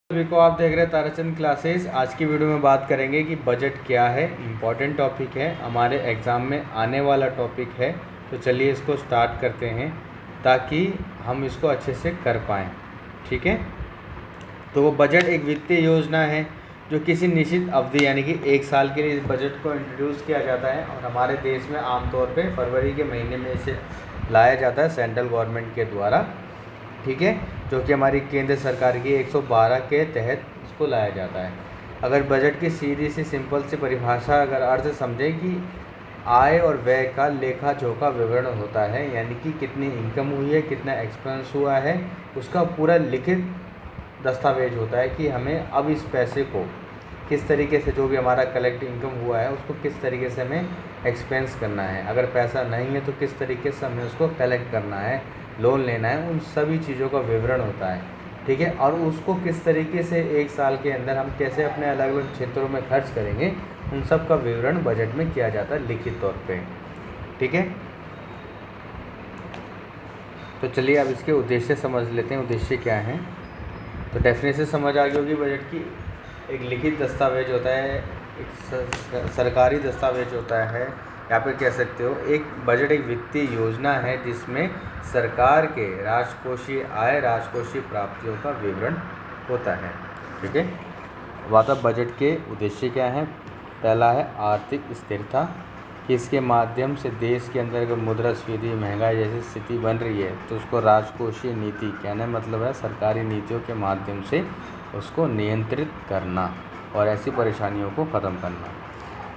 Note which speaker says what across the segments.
Speaker 1: सभी को आप देख रहे हैं ताराचंद क्लासेस। आज की वीडियो में बात करेंगे कि बजट क्या है। इम्पॉर्टेंट टॉपिक है, हमारे एग्ज़ाम में आने वाला टॉपिक है। तो चलिए इसको स्टार्ट करते हैं ताकि हम इसको अच्छे से कर पाएँ। ठीक है, तो वो बजट एक वित्तीय योजना है जो किसी निश्चित अवधि यानी कि 1 साल के लिए इस बजट को इंट्रोड्यूस किया जाता है और हमारे देश में आमतौर पे फरवरी के महीने में इसे लाया जाता है सेंट्रल गवर्नमेंट के द्वारा। ठीक है, जो कि हमारी केंद्र सरकार की 112 के तहत इसको लाया जाता है। अगर बजट की सीधी सी सिंपल सी परिभाषा अगर अर्थ समझें कि आय और व्यय का लेखा जोखा विवरण होता है, यानी कि कितनी इनकम हुई है, कितना एक्सपेंस हुआ है, उसका पूरा लिखित दस्तावेज होता है कि हमें अब इस पैसे को किस तरीके से, जो भी हमारा कलेक्ट इनकम हुआ है उसको किस तरीके से हमें एक्सपेंस करना है। अगर पैसा नहीं है तो किस तरीके से हमें उसको कलेक्ट करना है, लोन लेना है, उन सभी चीज़ों का विवरण होता है। ठीक है, और उसको किस तरीके से 1 साल के अंदर हम कैसे अपने अलग अलग क्षेत्रों में खर्च करेंगे, उन सब का विवरण बजट में किया जाता है लिखित तौर पे। ठीक है, तो चलिए अब इसके उद्देश्य समझ लेते हैं। उद्देश्य क्या है, तो डेफिनेशन समझ आ गई होगी। बजट की एक लिखित दस्तावेज होता है, एक सरकारी दस्तावेज होता है, या फिर कह सकते हो एक बजट एक वित्तीय योजना है जिसमें सरकार के राजकोषीय आय, राजकोषीय प्राप्तियों का विवरण होता है। ठीक है, बात अब बजट के उद्देश्य क्या है। पहला है आर्थिक स्थिरता, कि इसके माध्यम से देश के अंदर अगर मुद्रास्फीति, महंगाई जैसी स्थिति बन रही है तो उसको राजकोषीय नीति, कहने मतलब है सरकारी नीतियों के माध्यम से उसको नियंत्रित करना और ऐसी परेशानियों को ख़त्म करना।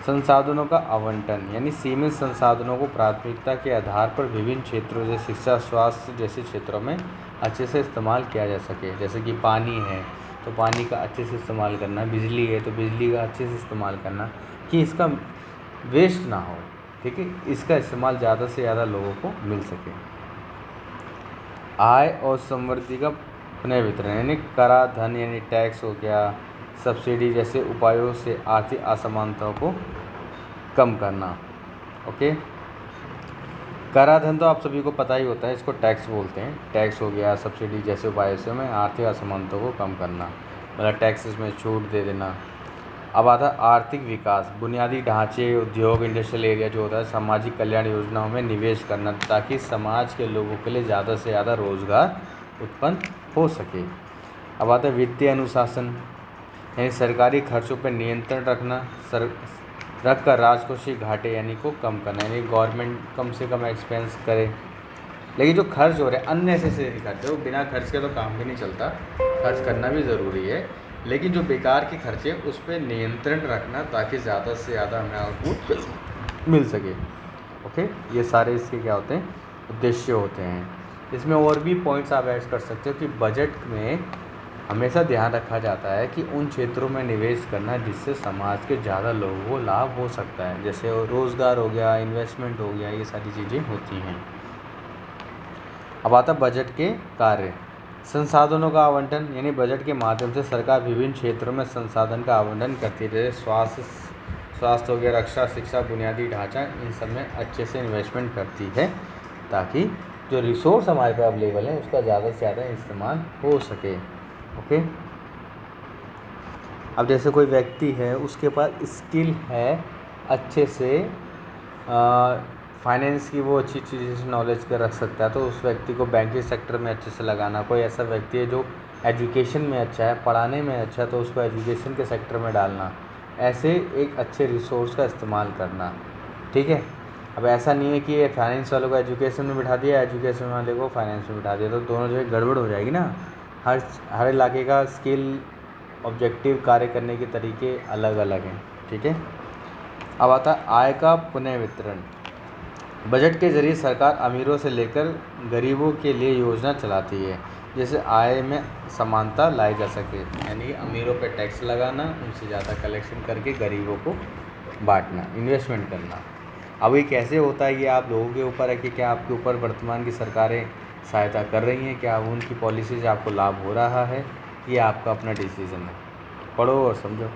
Speaker 1: संसाधनों का आवंटन, यानी सीमित संसाधनों को प्राथमिकता के आधार पर विभिन्न क्षेत्रों जैसे शिक्षा, स्वास्थ्य जैसे क्षेत्रों में अच्छे से इस्तेमाल किया जा सके। जैसे कि पानी है तो पानी का अच्छे से इस्तेमाल करना, बिजली है तो बिजली का अच्छे से इस्तेमाल करना, कि इसका वेस्ट ना हो। ठीक है, इसका इस्तेमाल ज़्यादा से ज़्यादा लोगों को मिल सके। आय और समृद्धि का पुनः वितरण, यानी कराधान यानी टैक्स हो गया, सब्सिडी जैसे उपायों से आर्थिक असमानताओं को कम करना। ओके, कराधान तो आप सभी को पता ही होता है, इसको टैक्स बोलते हैं। टैक्स हो गया, सब्सिडी जैसे उपायों से हमें आर्थिक असमानताओं को कम करना, मतलब टैक्सेस में छूट दे देना। अब आता है आर्थिक विकास, बुनियादी ढांचे, उद्योग, इंडस्ट्रियल एरिया जो होता है, सामाजिक कल्याण योजनाओं में निवेश करना ताकि समाज के लोगों के लिए ज़्यादा से ज़्यादा रोजगार उत्पन्न हो सके। अब आता है वित्तीय अनुशासन, यानी सरकारी खर्चों पर नियंत्रण रखना, रख कर राजकोषीय घाटे यानी को कम करना, यानी गवर्नमेंट कम से कम एक्सपेंस करे, लेकिन जो खर्च हो रहे हैं अननेसेसरी खर्च है, वो बिना खर्च के तो काम भी नहीं चलता, खर्च करना भी ज़रूरी है, लेकिन जो बेकार के खर्चे उस पर नियंत्रण रखना ताकि ज़्यादा से ज़्यादा हमें आउटपुट मिल सके। ओके, ये सारे इसके क्या होते हैं, उद्देश्य होते हैं। इसमें और भी पॉइंट्स आप ऐड कर सकते हो कि बजट में हमेशा ध्यान रखा जाता है कि उन क्षेत्रों में निवेश करना जिससे समाज के ज़्यादा लोगों को लाभ हो सकता है, जैसे रोज़गार हो गया, इन्वेस्टमेंट हो गया, ये सारी चीज़ें होती हैं। अब आता बजट के कार्य, संसाधनों का आवंटन, यानी बजट के माध्यम से सरकार विभिन्न क्षेत्रों में संसाधन का आवंटन करती है, जैसे स्वास्थ्य हो गया, रक्षा, शिक्षा, बुनियादी ढांचा, इन सब में अच्छे से इन्वेस्टमेंट करती है ताकि जो रिसोर्स हमारे पास अवेलेबल है उसका ज़्यादा से ज़्यादा इस्तेमाल हो सके। ओके, अब जैसे कोई व्यक्ति है उसके पास स्किल है, अच्छे से फाइनेंस की वो अच्छी चीज़ से नॉलेज कर रख सकता है, तो उस व्यक्ति को बैंकिंग सेक्टर में अच्छे से लगाना। कोई ऐसा व्यक्ति है जो एजुकेशन में अच्छा है, पढ़ाने में अच्छा है, तो उसको एजुकेशन के सेक्टर में डालना, ऐसे एक अच्छे रिसोर्स का इस्तेमाल करना। ठीक है, अब ऐसा नहीं है कि ये फाइनेंस वालों को एजुकेशन में बिठा दिया, एजुकेशन वाले को फाइनेंस में बिठा दिया, तो दोनों जो है गड़बड़ हो जाएगी ना। हर इलाके का स्किल, ऑब्जेक्टिव, कार्य करने के तरीके अलग अलग हैं। ठीक है, अब आता है आय का पुनः वितरण। बजट के जरिए सरकार अमीरों से लेकर गरीबों के लिए योजना चलाती है, जैसे आय में समानता लाई जा सके, यानी अमीरों पे टैक्स लगाना, उनसे ज़्यादा कलेक्शन करके गरीबों को बांटना, इन्वेस्टमेंट करना। अब ये कैसे होता है, ये आप लोगों के ऊपर है कि क्या आपके ऊपर वर्तमान की सरकारें सहायता कर रही हैं, क्या उनकी पॉलिसी से आपको लाभ हो रहा है, ये आपका अपना डिसीजन है। पढ़ो और समझो।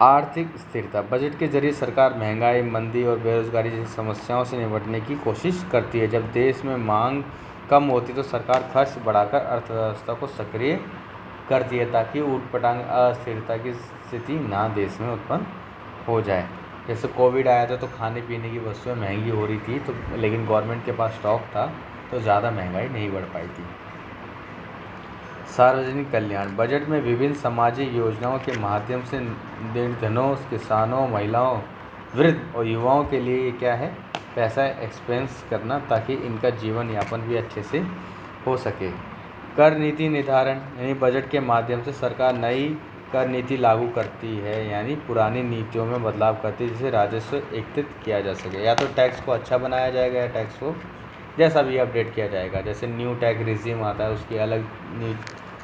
Speaker 1: आर्थिक स्थिरता, बजट के जरिए सरकार महंगाई, मंदी और बेरोजगारी जैसी समस्याओं से निपटने की कोशिश करती है। जब देश में मांग कम होती तो सरकार खर्च बढ़ाकर अर्थव्यवस्था को सक्रिय कर दिए ताकि ऊटपटांग अस्थिरता की स्थिति ना देश में उत्पन्न हो जाए। जैसे कोविड आया था तो खाने पीने की वस्तुएं महंगी हो रही थी, तो लेकिन गवर्नमेंट के पास स्टॉक था तो ज़्यादा महंगाई नहीं बढ़ पाई थी। सार्वजनिक कल्याण बजट में विभिन्न सामाजिक योजनाओं के माध्यम से निर्धनों, किसानों, महिलाओं, वृद्ध और युवाओं के लिए ये क्या है, पैसा एक्सपेंस करना ताकि इनका जीवन यापन भी अच्छे से हो सके। कर नीति निर्धारण यानी बजट के माध्यम से सरकार नई कर नीति लागू करती है, यानी पुरानी नीतियों में बदलाव करती है जिससे राजस्व एकत्रित किया जा सके। या तो टैक्स को अच्छा बनाया जाएगा या टैक्स को जैसा भी अपडेट किया जाएगा। जैसे न्यू टैक्स रिजीम आता है, उसकी अलग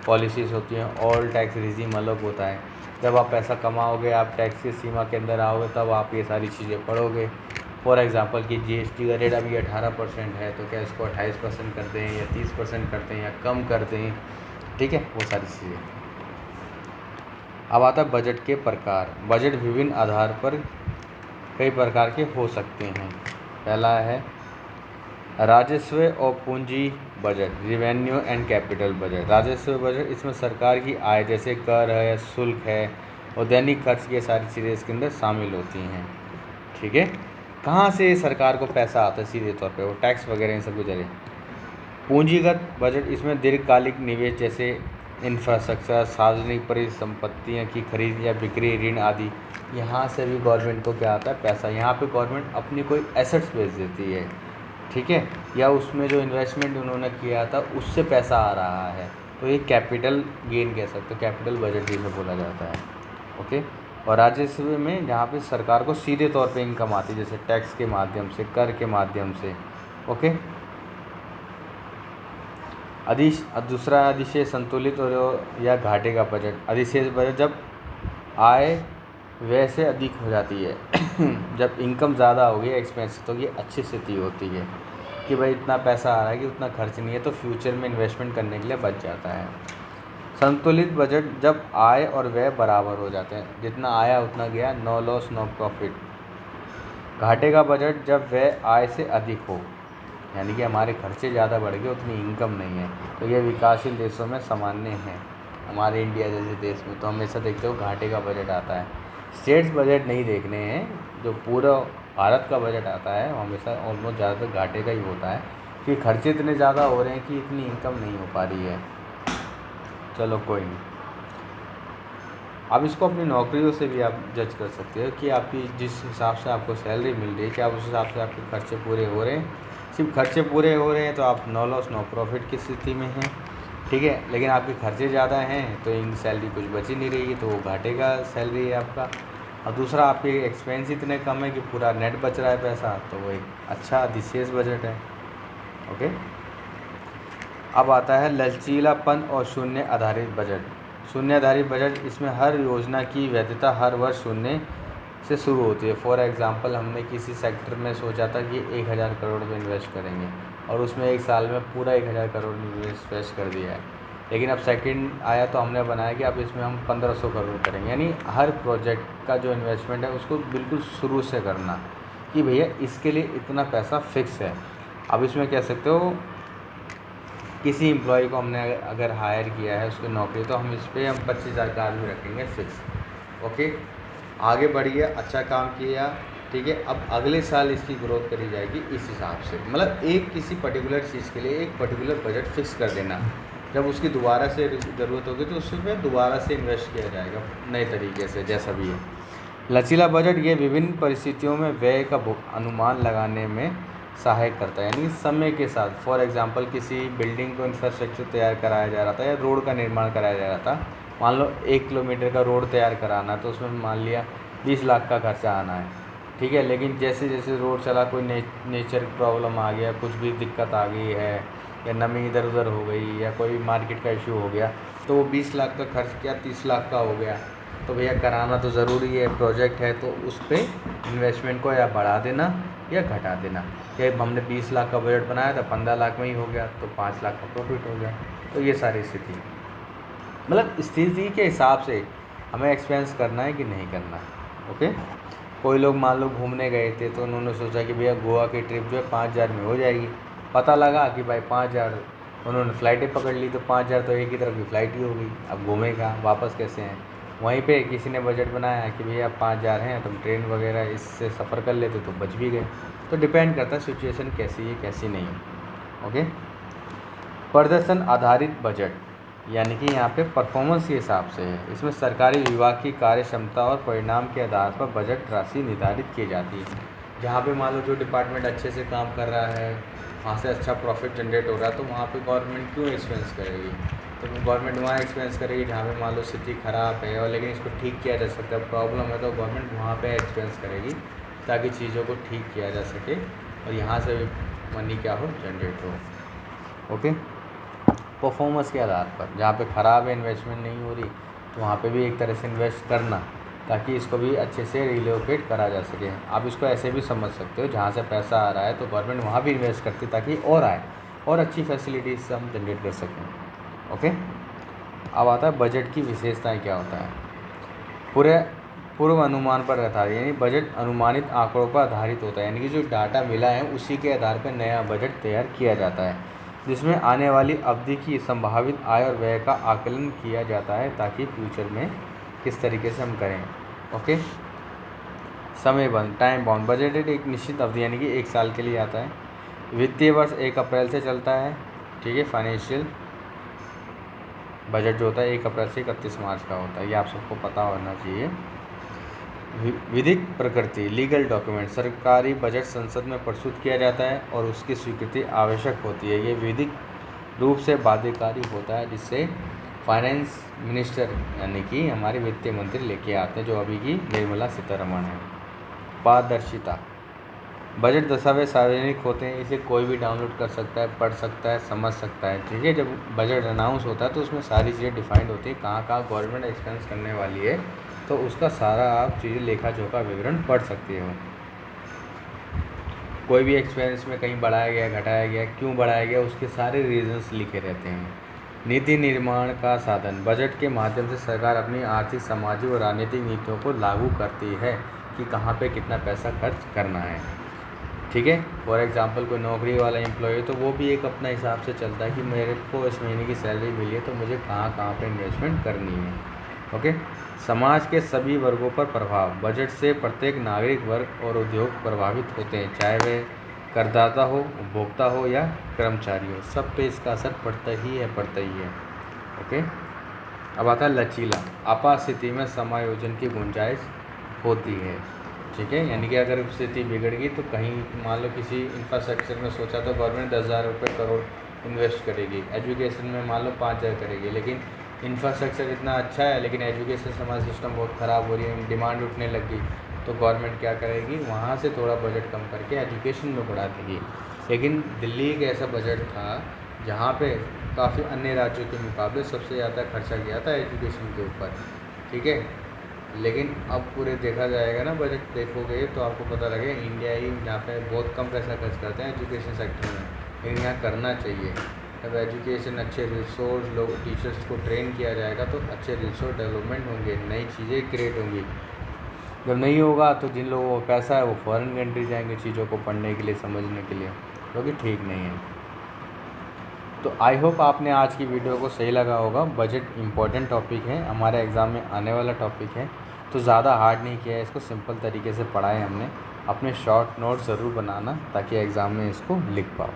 Speaker 1: पॉलिसीज़ होती हैं, ओल्ड टैक्स रिजीम अलग होता है। जब आप पैसा कमाओगे, आप टैक्स की सीमा के अंदर आओगे, तब आप ये सारी चीज़ें पढ़ोगे। फॉर एग्जांपल कि जीएसटी का रेट अभी 18% है, तो क्या इसको 28% कर दें या 30% कर दें या कम कर दें, ठीक है, वो सारी चीज़ें। अब आता है बजट के प्रकार। बजट विभिन्न आधार पर कई प्रकार के हो सकते हैं। पहला है राजस्व और पूंजी budget, revenue and capital budget. राजस्व बजट, इसमें सरकार की आय जैसे कर है, शुल्क है और दैनिक खर्च, ये सारी चीज़ें इसके अंदर शामिल होती हैं, ठीक है। कहाँ से सरकार को पैसा आता है सीधे तौर पे, वो टैक्स वगैरह इन सब के जरिए। पूंजीगत बजट, इसमें दीर्घकालिक निवेश जैसे इंफ्रास्ट्रक्चर, सार्वजनिक परिसंपत्तियों की खरीद या बिक्री, ऋण आदि, यहाँ से भी गवर्नमेंट को क्या आता है, पैसा। यहाँ पे गवर्नमेंट अपनी कोई एसेट्स बेच देती है, ठीक है, या उसमें जो इन्वेस्टमेंट उन्होंने किया था उससे पैसा आ रहा है, तो ये कैपिटल गेन कह सकते हो, कैपिटल बजट जिसे बोला जाता है, ओके। और राजस्व में जहाँ पे सरकार को सीधे तौर पे इनकम आती है, जैसे टैक्स के माध्यम से, कर के माध्यम से, ओके। दूसरा अधिशेष संतुलित और या घाटे का बजट। अधिशेष बजट जब आय व्यय से अधिक हो जाती है जब इनकम ज़्यादा होगी एक्सपेंस, तो ये अच्छी स्थिति होती है कि भाई इतना पैसा आ रहा है कि उतना खर्च नहीं है, तो फ्यूचर में इन्वेस्टमेंट करने के लिए बच जाता है। संतुलित बजट जब आय और व्यय बराबर हो जाते हैं, जितना आया उतना गया, नो लॉस नो प्रॉफिट। घाटे का बजट जब व्यय आय से अधिक हो, यानी कि हमारे खर्चे ज़्यादा बढ़ गए, उतनी इनकम नहीं है, तो ये विकासशील देशों में सामान्य है। हमारे इंडिया जैसे देश में तो हमेशा देखते हो घाटे का बजट आता है। स्टेट्स बजट नहीं देखने हैं, जो पूरा भारत का बजट आता है वो हमेशा ऑलमोस्ट ज़्यादातर घाटे का ही होता है कि खर्चे इतने ज़्यादा हो रहे हैं कि इतनी इनकम नहीं हो पा रही है। चलो कोई नहीं, अब इसको अपनी नौकरियों से भी आप जज कर सकते हो कि आपकी जिस हिसाब से आपको सैलरी मिल रही है, क्या उस हिसाब से आपके खर्चे पूरे हो रहे हैं। सिर्फ खर्चे पूरे हो रहे हैं तो आप नो लॉस नो प्रॉफिट की स्थिति में हैं, ठीक है, लेकिन आपके खर्चे ज़्यादा हैं तो इन सैलरी कुछ बच ही नहीं रही है, तो वो घाटे का सैलरी है आपका। और दूसरा, आपके एक्सपेंस इतने कम है कि पूरा नेट बच रहा है पैसा, तो वो एक अच्छा अधिशेष बजट है, ओके। अब आता है लचीलापन और शून्य आधारित बजट। शून्य आधारित बजट, इसमें हर योजना की वैधता हर वर्ष शून्य से शुरू होती है। फॉर एग्जांपल, हमने किसी सेक्टर में सोचा था कि 1000 करोड़ में इन्वेस्ट करेंगे और उसमें एक साल में पूरा 1000 करोड़ इन्वेस्ट कर दिया है, लेकिन अब सेकंड आया तो हमने बनाया कि अब इसमें हम 1500 करोड़ करेंगे। यानी हर प्रोजेक्ट का जो इन्वेस्टमेंट है उसको बिल्कुल शुरू से करना कि भैया इसके लिए इतना पैसा फिक्स है। अब इसमें कह सकते हो किसी एम्प्लॉय को हमने अगर हायर किया है उसकी नौकरी, तो हम इस पर हम 25,000 का आदमी रखेंगे फिक्स, ओके। आगे बढ़ गया, अच्छा काम किया, ठीक है, अब अगले साल इसकी ग्रोथ करी जाएगी इस हिसाब से। मतलब एक किसी पर्टिकुलर चीज़ के लिए एक पर्टिकुलर बजट फिक्स कर देना, जब उसकी दोबारा से ज़रूरत होगी तो उसमें दोबारा से इन्वेस्ट किया जाएगा नए तरीके से, जैसा भी है। लचीला बजट ये विभिन्न परिस्थितियों में व्यय का अनुमान लगाने में सहायक करता है, यानी समय के साथ। फॉर एग्जांपल, किसी बिल्डिंग को इंफ्रास्ट्रक्चर तैयार कराया जा रहा था या रोड का निर्माण कराया जा रहा था, मान लो 1 किलोमीटर का रोड तैयार कराना, तो उसमें मान लिया 20 लाख का खर्चा आना है, ठीक है, लेकिन जैसे जैसे रोड चला, कोई नेचर प्रॉब्लम आ गया, कुछ भी दिक्कत आ गई है, या नमी इधर उधर हो गई, या कोई मार्केट का इशू हो गया, तो वो 20 लाख का खर्च किया 30 लाख का हो गया। तो भैया कराना तो ज़रूरी है, प्रोजेक्ट है, तो उस पर इन्वेस्टमेंट को या बढ़ा देना या घटा देना। या हमने 20 लाख का बजट बनाया था, 15 लाख में ही हो गया, तो 5 लाख का प्रॉफिट हो गया। तो ये सारी स्थिति, मतलब स्थिति के हिसाब से हमें एक्सपेंस करना है कि नहीं करना है, ओके। कोई लोग मान लो घूमने गए थे, तो उन्होंने सोचा कि भैया गोवा की ट्रिप जो है 5000 में हो जाएगी। पता लगा कि भाई 5000 उन्होंने फ़्लाइटें पकड़ ली तो 5,000 तो एक ही तरफ की फ़्लाइट ही हो गई। अब घूमेगा वापस कैसे हैं? वहीं पे किसी ने बजट बनाया कि भैया 5,000 हैं, तुम ट्रेन वगैरह इससे सफ़र कर लेते तो बच भी गए। तो डिपेंड करता है सिचुएशन कैसी है कैसी नहीं है। ओके। प्रदर्शन आधारित बजट यानी कि यहाँ पे परफॉर्मेंस के हिसाब से है। इसमें सरकारी विभाग की कार्य क्षमता और परिणाम के आधार पर बजट राशि निर्धारित की जाती है। जहाँ पे मान लो जो डिपार्टमेंट अच्छे से काम कर रहा है, वहाँ से अच्छा प्रॉफिट जनरेट हो रहा है, तो वहाँ पे गवर्नमेंट क्यों एक्सपेंस करेगी? तो गवर्नमेंट वहाँ एक्सपेंस करेगी जहाँ पे मान लो स्थिति ख़राब है और लेकिन इसको ठीक किया जा सकता है, प्रॉब्लम है, तो गवर्नमेंट वहाँ पे एक्सपेंस करेगी ताकि चीज़ों को ठीक किया जा सके और यहाँ से भी मनी क्या हो, जनरेट हो। ओके। परफॉर्मेंस के आधार पर जहाँ पे ख़राब है, इन्वेस्टमेंट नहीं हो रही, तो वहाँ पे भी एक तरह से इन्वेस्ट करना ताकि इसको भी अच्छे से रिलोकेट करा जा सके। आप इसको ऐसे भी समझ सकते हो, जहाँ से पैसा आ रहा है तो गवर्नमेंट वहाँ भी इन्वेस्ट करती ताकि और आए और अच्छी फैसिलिटीज हम जनरेट कर सकें। ओके। अब आता है बजट की विशेषताएं क्या होता है। पूर्व अनुमान पर आधारित यानी बजट अनुमानित आंकड़ों पर आधारित होता है, यानी कि जो डाटा मिला है उसी के आधार पर नया बजट तैयार किया जाता है, जिसमें आने वाली अवधि की संभावित आय और व्यय का आकलन किया जाता है ताकि फ्यूचर में किस तरीके से हम करें। ओके। समय बंद टाइम बाउंड बजट एक निश्चित अवधि यानी कि 1 साल के लिए आता है। वित्तीय वर्ष 1 अप्रैल से चलता है। ठीक है। फाइनेंशियल बजट जो होता है 1 अप्रैल से 31 मार्च का होता है, ये आप सबको पता होना चाहिए। विधिक प्रकृति लीगल डॉक्यूमेंट सरकारी बजट संसद में प्रस्तुत किया जाता है और उसकी स्वीकृति आवश्यक होती है। ये विधिक रूप से बाध्यकारी होता है, जिससे फाइनेंस मिनिस्टर यानी कि हमारे वित्त मंत्री लेके आते हैं, जो अभी की निर्मला सीतारमण है। पारदर्शिता बजट दस्तावेज सार्वजनिक होते हैं, इसे कोई भी डाउनलोड कर सकता है, पढ़ सकता है, समझ सकता है। ठीक है। जब बजट अनाउंस होता है तो उसमें सारी चीज़ें डिफाइंड होती है, कहाँ कहाँ गवर्नमेंट एक्सपेंस करने वाली है, तो उसका सारा आप चीज़ें लेखा जोखा विवरण पढ़ सकते हो। कोई भी एक्सपेंस में कहीं बढ़ाया गया, घटाया गया, क्यों बढ़ाया गया, उसके सारे रीजंस लिखे रहते हैं। नीति निर्माण का साधन बजट के माध्यम से सरकार अपनी आर्थिक, सामाजिक और राजनीतिक नीतियों को लागू करती है कि कहाँ पे कितना पैसा खर्च करना है। ठीक है। फॉर एग्जांपल कोई नौकरी वाला एम्प्लॉय तो वो भी एक अपना हिसाब से चलता है कि मेरे को इस महीने की सैलरी मिली है तो मुझे कहाँ कहाँ पे इन्वेस्टमेंट करनी है। ओके। समाज के सभी वर्गों पर प्रभाव बजट से प्रत्येक नागरिक वर्ग और उद्योग प्रभावित होते हैं, चाहे वे करदाता हो, उपभोक्ता हो या कर्मचारी हो, सब पे इसका असर पड़ता ही है। ओके। अब आता है लचीला आपात स्थिति में समायोजन की गुंजाइश होती है। ठीक है। यानी कि अगर स्थिति बिगड़ गई तो कहीं मान लो किसी इंफ्रास्ट्रक्चर में सोचा तो गवर्नमेंट 10,000 रुपये करोड़ इन्वेस्ट करेगी, एजुकेशन में मान लो 5,000 करेगी, लेकिन इंफ्रास्ट्रक्चर इतना अच्छा है लेकिन एजुकेशन हमारा सिस्टम बहुत ख़राब हो रही है, डिमांड उठने लग गई, तो गवर्नमेंट क्या करेगी, वहाँ से थोड़ा बजट कम करके एजुकेशन में बढ़ा देगी। लेकिन दिल्ली एक ऐसा बजट था जहाँ पे काफ़ी अन्य राज्यों के मुकाबले सबसे ज़्यादा खर्चा किया था एजुकेशन के ऊपर। ठीक है। लेकिन अब पूरे देखा जाएगा ना, बजट देखोगे तो आपको पता लगेगा इंडिया ही यहाँ पे बहुत कम पैसा खर्च करते हैं एजुकेशन सेक्टर में, लेकिन यहाँ करना चाहिए। जब एजुकेशन अच्छे रिसोर्स लोग टीचर्स को ट्रेन किया जाएगा तो अच्छे रिसोर्स डेवलपमेंट होंगे, नई चीज़ें क्रिएट होंगी। जब नहीं होगा तो जिन लोगों को पैसा है वो फॉरेन कंट्री जाएंगे चीज़ों को पढ़ने के लिए, समझने के लिए, जो कि ठीक नहीं है। तो आई होप आपने आज की वीडियो को सही लगा होगा। बजट इम्पॉर्टेंट टॉपिक है, हमारे एग्ज़ाम में आने वाला टॉपिक है, तो ज़्यादा हार्ड नहीं किया है इसको, सिंपल तरीके से पढ़ा है हमने। अपने शॉर्ट नोट ज़रूर बनाना ताकि एग्ज़ाम में इसको लिख पाओ।